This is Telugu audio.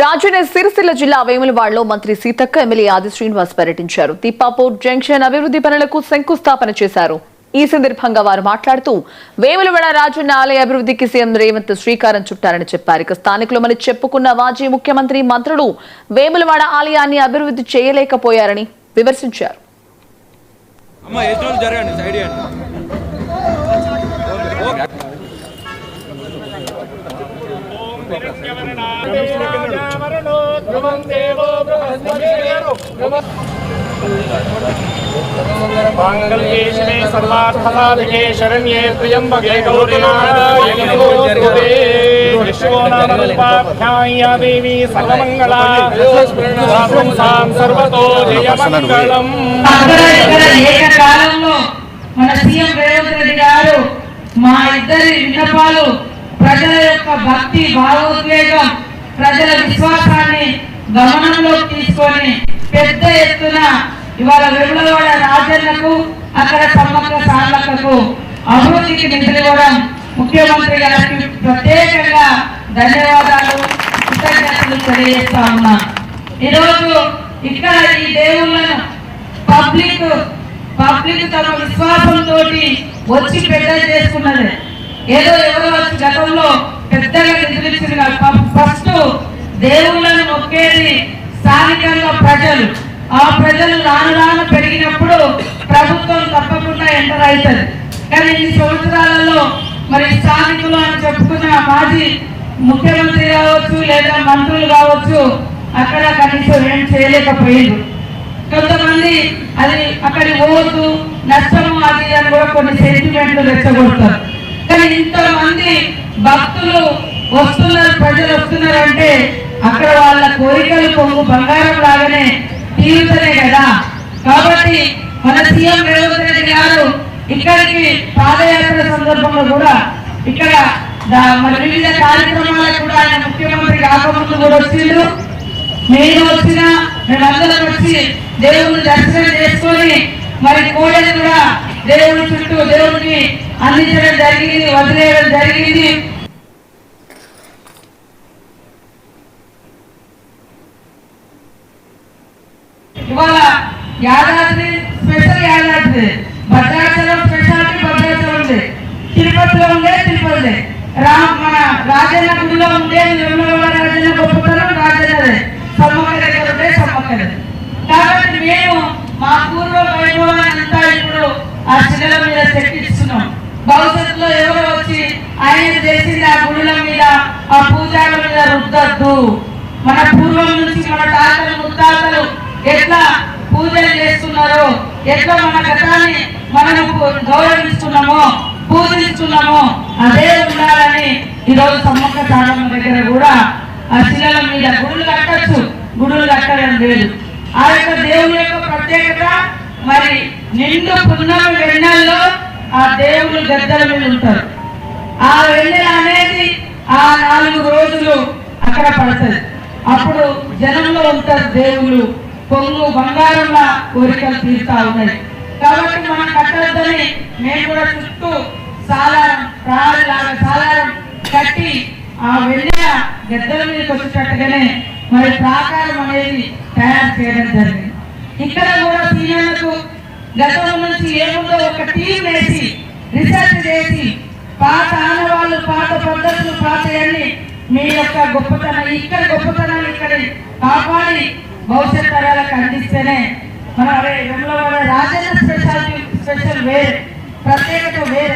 రాజన్న సిరిసిల్ల జిల్లా వేములవాడలో మంత్రి సీతక్క ఎమ్మెల్యే ఆది శ్రీనివాస్ పర్యటించారు. తిప్పాపూర్ జంక్షన్ అభివృద్ధి పనులకు శంకుస్థాపన చేశారు. ఈ సందర్భంగా వారు మాట్లాడుతూ వేములవాడ రాజన్న ఆలయ అభివృద్ధికి సీఎం రేవంత్ శ్రీకారం చుట్టారని చెప్పారు. ఇక స్థానికులు మరి చెప్పుకున్న మాజీ ముఖ్యమంత్రి మంత్రులు వేములవాడ ఆలయాన్ని అభివృద్ధి చేయలేకపోయారని విమర్శించారు. मांगल्ये सर्वार्थसाधिके शरण्ये त्र्यंबके गौरी नारायणी नमोस्तुते विश्वनामरूपाभ्यां देवी सर्वमंगला सर्वं सर्वतो जयमंगलम। ఏకకాలంలో మన సీఎం రేవంత్ రెడ్డి గారు మా ఇద్దరి విన్నపాలు ప్రజల యొక్క భక్తి భావోద్వేగం ప్రజల విశ్వాసాన్ని గమనంలోకి తీసుకొని పెద్ద ఎత్తున ఇవాళ వేములవాడ రాజన్నకు అక్కడ సమ్మక్క సార్లకకు అభివృద్ధికి నిధులు ఇవ్వడం ముఖ్యమంత్రి గారికి ప్రత్యేకంగా ధన్యవాదాలు కృతజ్ఞతలు తెలియజేస్తా ఉన్నా. ఈరోజు ఇక్కడ ఈ దేవుళ్ళను పబ్లిక్ తమ విశ్వాసంతో వచ్చి పెద్ద చేసుకున్నది. ఏదో ఎవరో వచ్చి గతంలో పెద్దగా నిధులు ఇచ్చింది. ఫస్ట్ దేవుళ్ళను మొక్కేది స్థానికంగా ప్రజలు. ఆ ప్రజలు రాను రాను పెరిగినప్పుడు ప్రభుత్వం తప్పకుండా ఎంటర్ అవుతుంది. కానీ ఈ సంవత్సరాలలో మరి స్థానికులు అని చెప్పుకున్న మాజీ ముఖ్యమంత్రి కావచ్చు లేదా మంత్రులు కావచ్చు అక్కడ కనీసం ఏం చేయలేకపోయింది. కొంతమంది అది అక్కడి ఓటు నష్టము అది అని కూడా కొన్ని సెంటిమెంట్లు రెచ్చగొడతారు. కానీ ఇంతమంది భక్తులు వస్తున్నారు, ప్రజలు వస్తున్నారంటే అక్కడ వాళ్ళ కోరికలు పొంగు బంగారం లాగానే తీరుతనే కదా. కాబట్టి మన సీఎం రేవంత్ రెడ్డి గారు ఇక్కడికి పాదయాత్ర సందర్భంలో కూడా ఇక్కడ మరి వివిధ కార్యక్రమాలకు కూడా ఆయన ముఖ్యమంత్రి కాకముందు కూడా వచ్చిండ్రు. నేను వచ్చినా మేమందరం వచ్చి దేవుని దర్శనం చేసుకొని మరి కోడలు కూడా దేవుని చుట్టూ దేవుడిని అందించడం జరిగింది, వదిలేయడం జరిగింది. ఇవాళ యాదాద్రి స్పెషల్ యాదాద్రి, భద్రాచలం స్పెషాలిటీ భద్రాచలం ఉంది, తిరుపతిలో ఉండే తిరుపతి, మన రాజన్న గుడిలో ఉండే వేములవాడ రాజన్న గొప్పతనం రాజన్నదే, సమ్మక్క దగ్గర ఉండే సమ్మక్కదే. కాబట్టి మేము మా పూర్వ వైభవాన్ని అంతా ఇప్పుడు ఆ శిలల మీద చెక్కిస్తున్నాం. భవిష్యత్తులో ఎవరో వచ్చి ఆయన చేసింది ఆ గుడుల మీద ఆ పూజాల మీద రుద్దద్దు. మన పూర్వం నుంచి మన తాతలు ముత్తాతలు ఎట్లా పూజలు చేస్తున్నారో, ఎట్లా మన గతాన్ని మనం గౌరవిస్తున్నామో పూజిస్తున్నామో అదే ఉండాలని ఈరోజు సమ్మక్క సారమ్మ దగ్గర కూడా ఆ శిలల మీద గుడులు కట్టచ్చు, గుడులు కట్టడం లేదు. ఆ యొక్క దేవుని యొక్క ప్రత్యేకత మరి నిండు పున్నమి వెన్నెల్లో ఆ దేవుడు గద్దెల మీద ఉంటారు. ఆ వెన్నెల అనేది ఆ 4 రోజులు అక్కడ పడుతుంది. అప్పుడు జనంలో ఉంటారు దేవుళ్ళు, పొంగు బంగారంలా కోరికలు తీరుతా ఉన్నాయి. కాబట్టి మనం కట్టొద్దని మేము కూడా చుట్టూ సాలారం ప్రాణాలాగా సాలారం కట్టి ఆ వెన్నెల గద్దెల మీదకి వచ్చేటట్టుగానే మరి ప్రాకారం అనేది తయారు చేయడం జరిగింది. ఇక్కడ కూడా సీనియర్లకు గతం నుంచి ఏముందో ఒక టీం వేసి రీసెర్చ్ చేసి పాత ఆనవాళ్ళు, పాత పద్ధతులు, పాతయన్ని మీ యొక్క గొప్పతనం ఇక్కడ గొప్పతనాన్ని ఇక్కడ కాపాడి భవిష్యత్ తరాలకు అందిస్తేనే మన వేములవాడ రాజన్న స్పెషల్ వేరే ప్రత్యేకత వేరే.